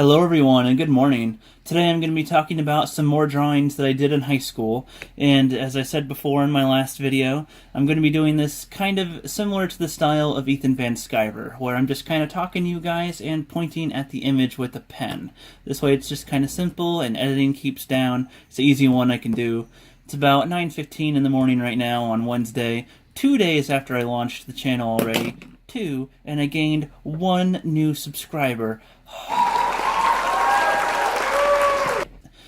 Hello everyone and good morning. Today I'm going to be talking about some more drawings that I did in high school, and as I said before in my last video, I'm going to be doing this kind of similar to the style of Ethan Van Sciver, where I'm just kind of talking to you guys and pointing at the image with a pen. This way it's just kind of simple and editing keeps down. It's an easy one I can do. It's about 9:15 in the morning right now on Wednesday, 2 days after I launched the channel already. And I gained 1 new subscriber.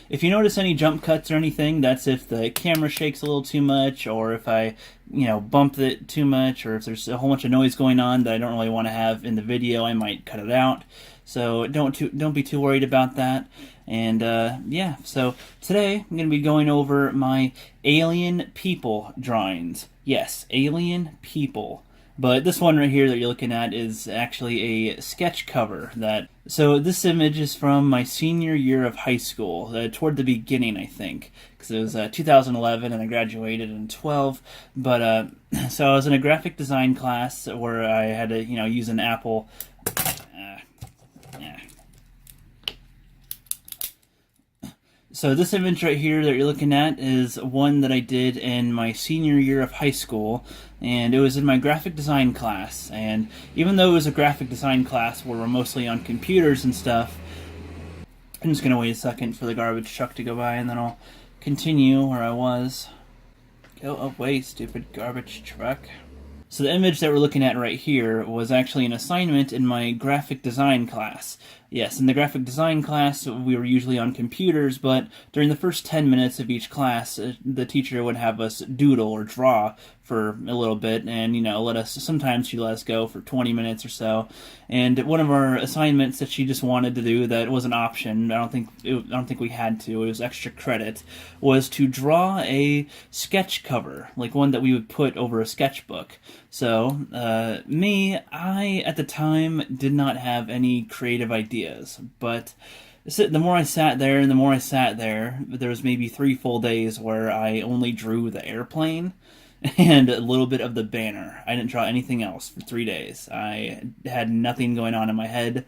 If you notice any jump cuts or anything, that's if the camera shakes a little too much, or if I, bump it too much, or if there's a whole bunch of noise going on that I don't really want to have in the video, I might cut it out. So don't be too worried about that. And yeah, so today I'm going to be going over my alien people drawings. Yes, alien people. But this one right here that you're looking at is actually a sketch cover. So this image is from my senior year of high school, toward the beginning, I think, because it was 2011 and I graduated in 12. But so I was in a graphic design class where I had to, use an Apple. So this image right here that you're looking at is one that I did in my senior year of high school, and it was in my graphic design class. And even though it was a graphic design class where we're mostly on computers and stuff, I'm just going to wait a second for the garbage truck to go by and then I'll continue where I was. Go away, stupid garbage truck. So the image that we're looking at right here was actually an assignment in my graphic design class. Yes, in the graphic design class, we were usually on computers, but during the first 10 minutes of each class, the teacher would have us doodle or draw for a little bit, and, sometimes she'd let us go for 20 minutes or so. And one of our assignments that she just wanted to do, that was an option, I don't think we had to, it was extra credit, was to draw a sketch cover, like one that we would put over a sketchbook. So, I, at the time, did not have any creative ideas, but the more I sat there, there was maybe 3 full days where I only drew the airplane and a little bit of the banner. I didn't draw anything else for 3 days. I had nothing going on in my head.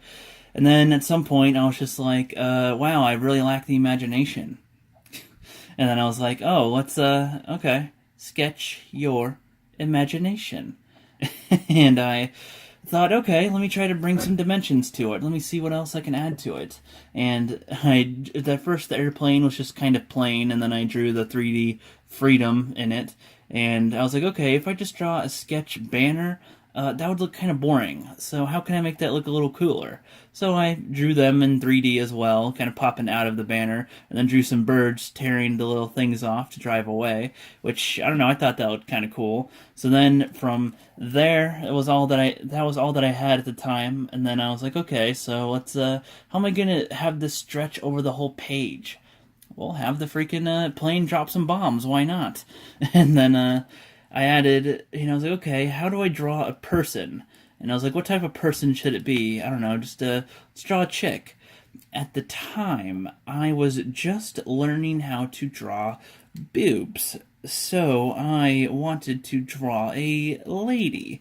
And then at some point, I was just like, wow, I really lack the imagination. And then I was like, oh, let's, okay, sketch your imagination. And I thought, okay, let me try to bring some dimensions to it. Let me see what else I can add to it. And at first the airplane was just kind of plain, and then I drew the 3D freedom in it. And I was like, okay, if I just draw a sketch banner, that would look kind of boring. So how can I make that look a little cooler? So I drew them in 3D as well, kind of popping out of the banner, and then drew some birds tearing the little things off to drive away, which, I don't know, I thought that looked kind of cool. So then from there, that was all that I had at the time, and then I was like, okay, so let's, how am I gonna have this stretch over the whole page? Well, have the freaking plane drop some bombs, why not? And then I added, I was like, okay, how do I draw a person? And I was like, what type of person should it be? I don't know, just let's draw a chick. At the time, I was just learning how to draw boobs, so I wanted to draw a lady.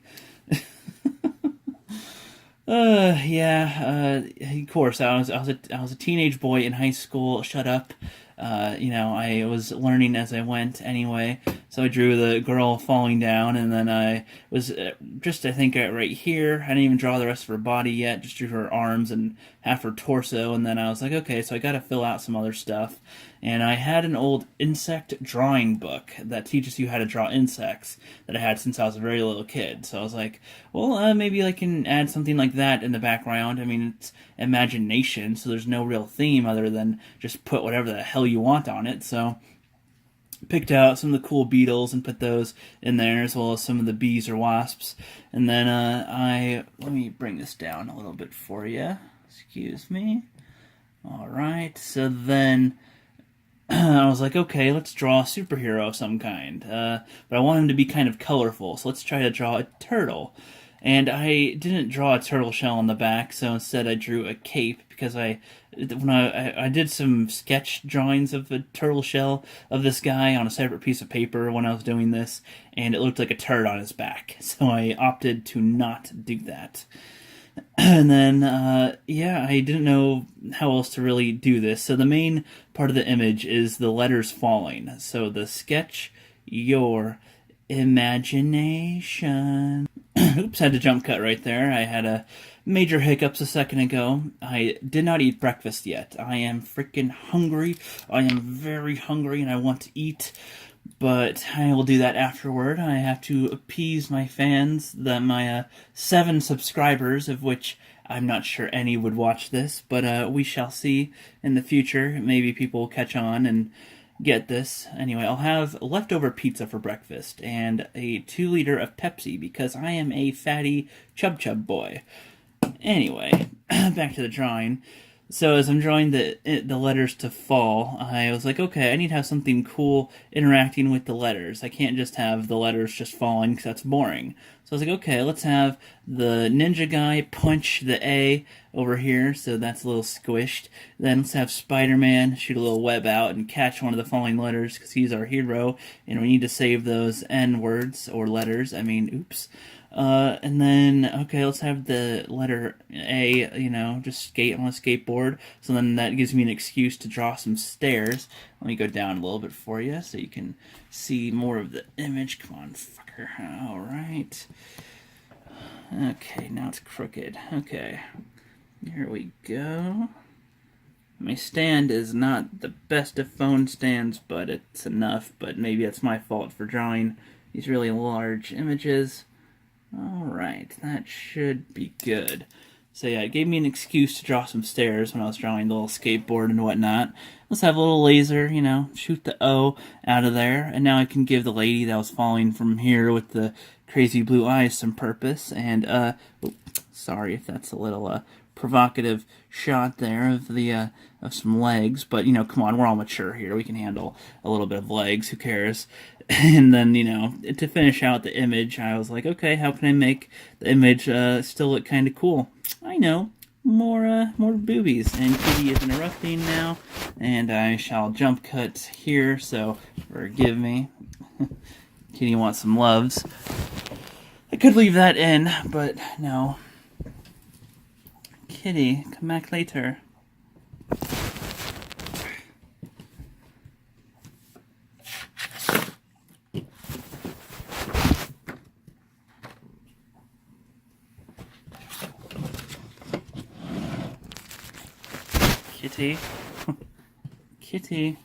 Of course, I was a teenage boy in high school. Shut up. I was learning as I went anyway. So I drew the girl falling down, and then I was I think right here. I didn't even draw the rest of her body yet. Just drew her arms and half her torso, and then I was like, okay, so I got to fill out some other stuff. And I had an old insect drawing book that teaches you how to draw insects that I had since I was a very little kid. So I was like, well, maybe I can add something like that in the background. I mean, it's imagination, so there's no real theme other than just put whatever the hell you want on it. So picked out some of the cool beetles and put those in there, as well as some of the bees or wasps. And then let me bring this down a little bit for you. Excuse me. All right, so then I was like, okay, let's draw a superhero of some kind. But I want him to be kind of colorful, so let's try to draw a turtle. And I didn't draw a turtle shell on the back, so instead I drew a cape, because I did some sketch drawings of a turtle shell of this guy on a separate piece of paper when I was doing this, and it looked like a turd on his back. So I opted to not do that. And then, yeah, I didn't know how else to really do this. So the main part of the image is the letters falling. So the sketch your imagination. Oops, had to jump cut right there. I had a major hiccups a second ago. I did not eat breakfast yet. I am freaking hungry. I am very hungry and I want to eat, but I will do that afterward. I have to appease my fans, my 7 subscribers, of which I'm not sure any would watch this, but we shall see in the future. Maybe people will catch on and get this. Anyway, I'll have leftover pizza for breakfast and a 2 liter of Pepsi because I am a fatty chub chub boy. Anyway, back to the drawing. So as I'm drawing the letters to fall, I was like, okay, I need to have something cool interacting with the letters. I can't just have the letters just falling because that's boring. So I was like, okay, let's have the ninja guy punch the A over here, so that's a little squished. Then let's have Spider-Man shoot a little web out and catch one of the falling letters because he's our hero, and we need to save those N words or letters. I mean, oops. And then, okay, let's have the letter A, just skate on a skateboard. So then that gives me an excuse to draw some stairs. Let me go down a little bit for you so you can see more of the image. Come on, fucker. Alright. Okay, now it's crooked. Okay. Here we go. My stand is not the best of phone stands, but it's enough. But maybe it's my fault for drawing these really large images. Alright, that should be good. So yeah, it gave me an excuse to draw some stairs when I was drawing the little skateboard and whatnot. Let's have a little laser, shoot the O out of there. And now I can give the lady that was falling from here with the crazy blue eyes some purpose. And, sorry if that's a little, provocative shot there of the, of some legs. But, come on, we're all mature here. We can handle a little bit of legs. Who cares? And then, to finish out the image, I was like, okay, how can I make the image still look kind of cool? I know, more boobies. And Kitty is interrupting now, and I shall jump cut here, so forgive me. Kitty wants some loves. I could leave that in, but no. Kitty, come back later. Kitty. Kitty.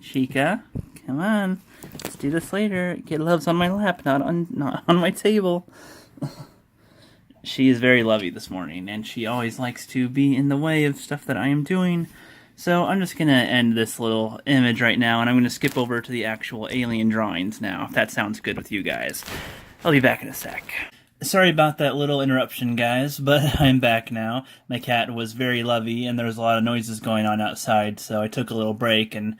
Chica. Come on. Let's do this later. Get loves on my lap, not on my table. She is very lovey this morning, and she always likes to be in the way of stuff that I am doing. So I'm just going to end this little image right now, and I'm going to skip over to the actual alien drawings now, if that sounds good with you guys. I'll be back in a sec. Sorry about that little interruption, guys, but I'm back now. My cat was very lovey, and there was a lot of noises going on outside, so I took a little break and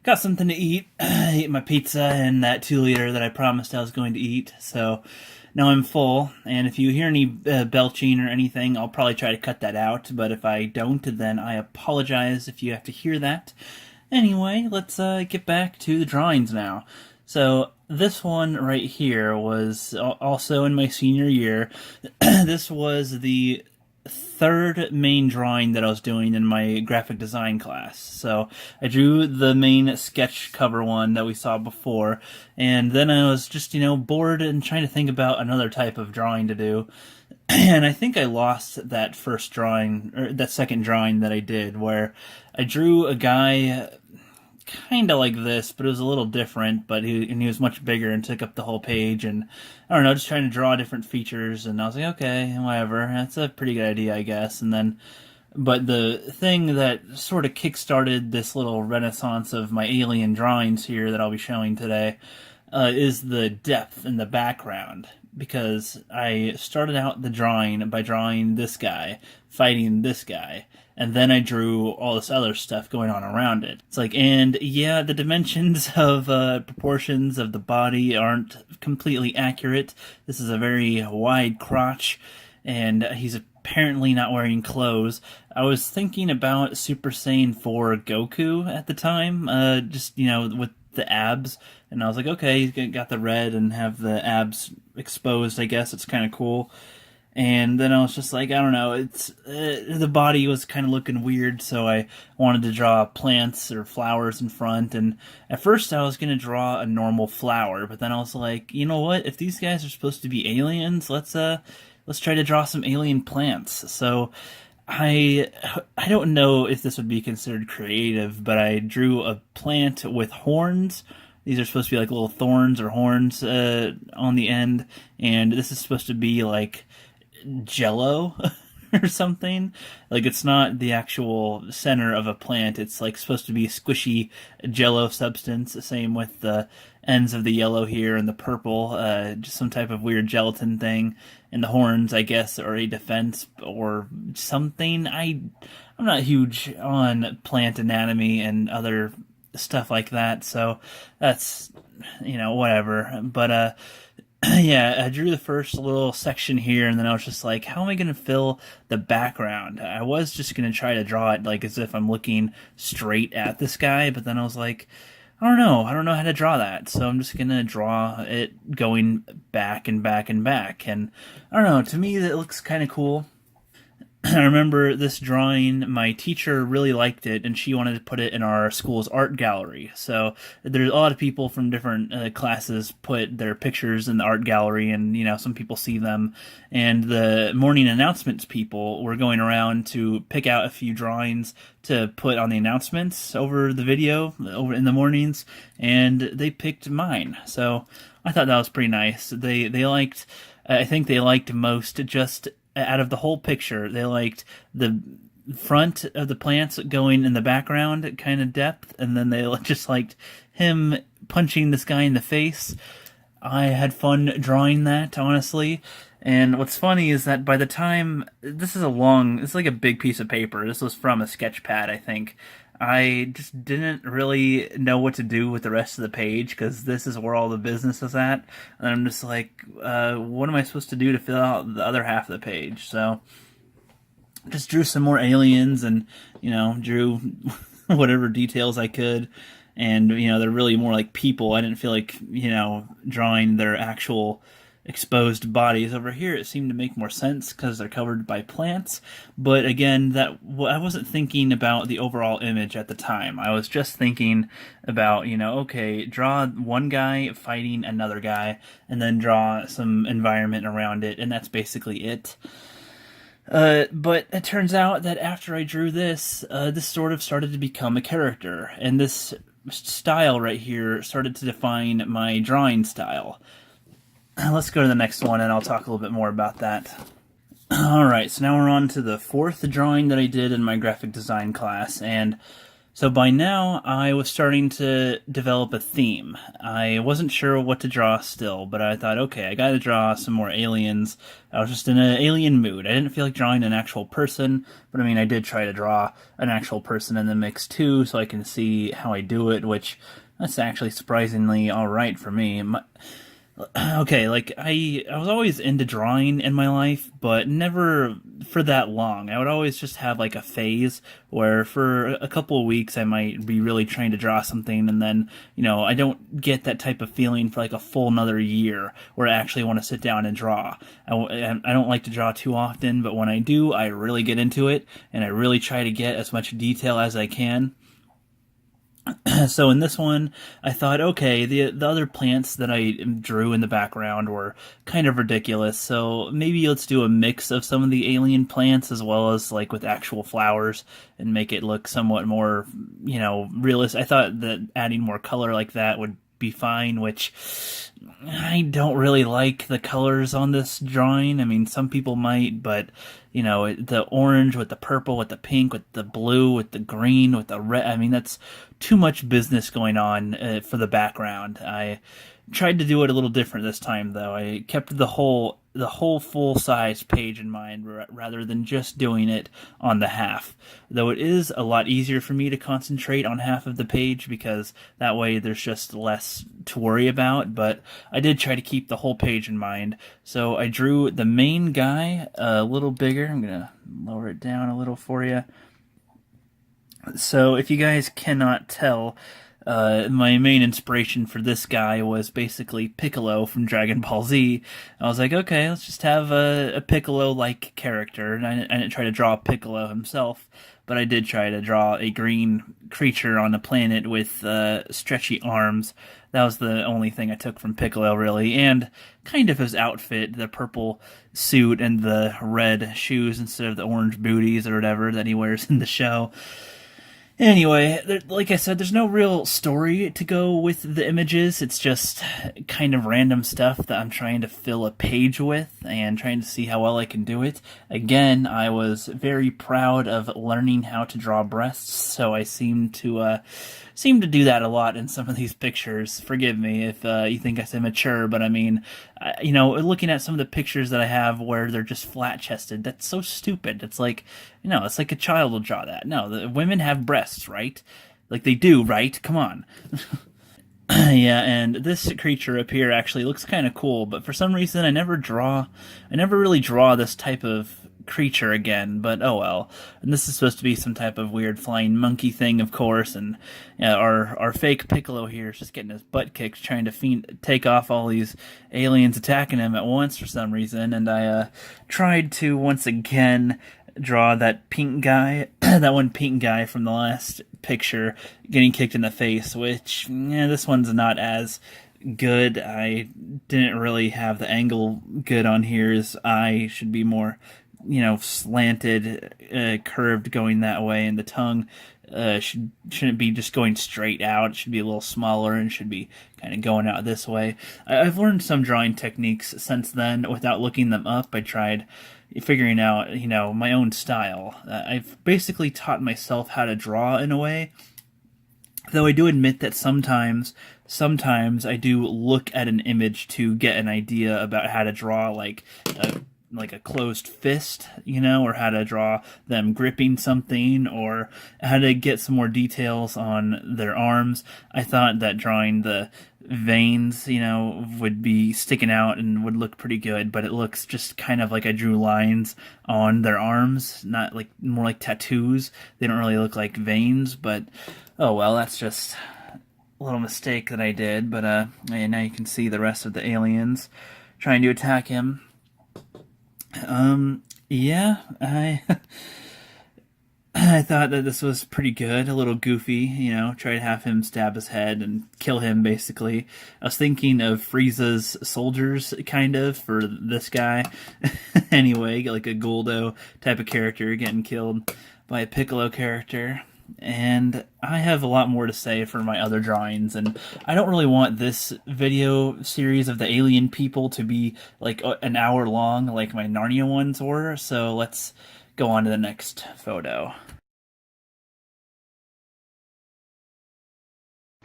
got something to eat. I ate my pizza and that 2 liter that I promised I was going to eat, so now I'm full. And if you hear any belching or anything, I'll probably try to cut that out, but if I don't, then I apologize if you have to hear that. Anyway, let's get back to the drawings now. So this one right here was also in my senior year. This was the 3rd main drawing that I was doing in my graphic design class. So I drew the main sketch cover one that we saw before, and then I was just, bored and trying to think about another type of drawing to do. And I think I lost that first drawing, or that second drawing that I did, where I drew a guy kind of like this, but it was a little different, but he was much bigger and took up the whole page, and I don't know, just trying to draw different features, and I was like, okay, whatever, that's a pretty good idea, I guess. And then, but the thing that sort of kick-started this little renaissance of my alien drawings here that I'll be showing today is the depth in the background, because I started out the drawing by drawing this guy fighting this guy, and then I drew all this other stuff going on around it. It's like, and yeah, the dimensions of proportions of the body aren't completely accurate. This is a very wide crotch, and he's apparently not wearing clothes. I was thinking about Super Saiyan 4 Goku at the time, just, with the abs, and I was like, okay, he's got the red and have the abs exposed, I guess. It's kind of cool. And then I was just like, I don't know, it's the body was kind of looking weird, so I wanted to draw plants or flowers in front. And at first, I was gonna draw a normal flower, but then I was like, you know what? If these guys are supposed to be aliens, let's try to draw some alien plants. So I I don't know if this would be considered creative, but I drew a plant with horns. These are supposed to be like little thorns or horns on the end, and this is supposed to be like jello or something. Like it's not the actual center of a plant. It's like supposed to be squishy jello substance. Same with the ends of the yellow here and the purple, just some type of weird gelatin thing. And the horns, I guess, are a defense or something. I'm not huge on plant anatomy and other stuff like that, so that's whatever. But yeah, I drew the first little section here, and then I was just like, how am I going to fill the background? I was just going to try to draw it like as if I'm looking straight at the sky, but then I was like, I don't know. I don't know how to draw that, so I'm just going to draw it going back and back and back. And I don't know, to me, that looks kind of cool. I remember this drawing, my teacher really liked it, and she wanted to put it in our school's art gallery. So there's a lot of people from different classes put their pictures in the art gallery, and some people see them. And the morning announcements people were going around to pick out a few drawings to put on the announcements over the video over in the mornings, and they picked mine. So I thought that was pretty nice. They liked, I think they liked most just out of the whole picture, they liked the front of the plants going in the background kind of depth, and then they just liked him punching this guy in the face. I had fun drawing that, honestly. And what's funny is that by the time it's like a big piece of paper. This was from a sketch pad, I think. I just didn't really know what to do with the rest of the page because this is where all the business is at. And I'm just like, what am I supposed to do to fill out the other half of the page? So just drew some more aliens and, drew whatever details I could. And, they're really more like people. I didn't feel like, drawing their actual exposed bodies. Over here it seemed to make more sense because they're covered by plants, but again, I wasn't thinking about the overall image at the time. I was just thinking about, okay, draw one guy fighting another guy and then draw some environment around it, and that's basically it. But it turns out that after I drew this, this sort of started to become a character, and this style right here started to define my drawing style. Let's go to the next one, and I'll talk a little bit more about that. Alright, so now we're on to the fourth drawing that I did in my graphic design class, and so by now I was starting to develop a theme. I wasn't sure what to draw still, but I thought, okay, I gotta draw some more aliens. I was just in an alien mood. I didn't feel like drawing an actual person, but I did try to draw an actual person in the mix too, so I can see how I do it, which that's actually surprisingly alright for me. Okay, like I was always into drawing in my life, but never for that long. I would always just have like a phase where for a couple of weeks I might be really trying to draw something, and then, I don't get that type of feeling for like a full another year where I actually want to sit down and draw. I don't like to draw too often, but when I do, I really get into it, and I really try to get as much detail as I can. So in this one, I thought, okay, the other plants that I drew in the background were kind of ridiculous, so maybe let's do a mix of some of the alien plants as well as like with actual flowers and make it look somewhat more, realistic. I thought that adding more color like that would be fine, which I don't really like the colors on this drawing. Some people might, but the orange with the purple, with the pink, with the blue, with the green, with the red, that's too much business going on for the background. I tried to do it a little different this time, though. I kept the whole full-size page in mind rather than just doing it on the half. Though it is a lot easier for me to concentrate on half of the page because that way there's just less to worry about, but I did try to keep the whole page in mind. So I drew the main guy a little bigger. I'm going to lower it down a little for you. So if you guys cannot tell, my main inspiration for this guy was basically Piccolo from Dragon Ball Z. I was like, okay, let's just have a Piccolo-like character, and I didn't try to draw Piccolo himself, but I did try to draw a green creature on a planet with stretchy arms. That was the only thing I took from Piccolo, really, and kind of his outfit, the purple suit and the red shoes instead of the orange booties or whatever that he wears in the show. Anyway, like I said, there's no real story to go with the images. It's just kind of random stuff that I'm trying to fill a page with and trying to see how well I can do it. Again, I was very proud of learning how to draw breasts, so I seem to do that a lot in some of these pictures. Forgive me if you think I say mature, but I mean, looking at some of the pictures that I have where they're just flat-chested, that's so stupid. It's like, it's like a child will draw that. No, the women have breasts, right? Like they do, right? Come on. Yeah, and this creature up here actually looks kind of cool, but for some reason I never really draw this type of creature again, but oh well. And this is supposed to be some type of weird flying monkey thing, of course, and our fake Piccolo here is just getting his butt kicked trying to take off all these aliens attacking him at once for some reason, and I tried to once again draw that pink guy, that one pink guy from the last picture getting kicked in the face, which, this one's not as good. I didn't really have the angle good on here. His eye should be more, slanted, curved going that way, and the tongue shouldn't be just going straight out. It should be a little smaller and should be kind of going out this way. I've learned some drawing techniques since then without looking them up. I tried figuring out, my own style. I've basically taught myself how to draw in a way, though I do admit that sometimes I do look at an image to get an idea about how to draw, like a closed fist, or how to draw them gripping something, or how to get some more details on their arms. I thought that drawing the veins, would be sticking out and would look pretty good, but it looks just kind of like I drew lines on their arms, not like, more like tattoos. They don't really look like veins, but oh well, that's just a little mistake that I did. But and now you can see the rest of the aliens trying to attack him. Yeah, I thought that this was pretty good, a little goofy, try to have him stab his head and kill him, basically. I was thinking of Frieza's soldiers, kind of, for this guy. Anyway, like a Goldo type of character getting killed by a Piccolo character. And I have a lot more to say for my other drawings, and I don't really want this video series of the alien people to be like an hour long like my Narnia ones were, so let's go on to the next photo.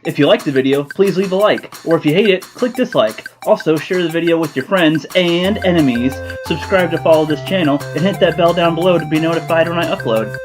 If you liked the video, please leave a like, or if you hate it, click dislike. Also, share the video with your friends and enemies, subscribe to follow this channel, and hit that bell down below to be notified when I upload.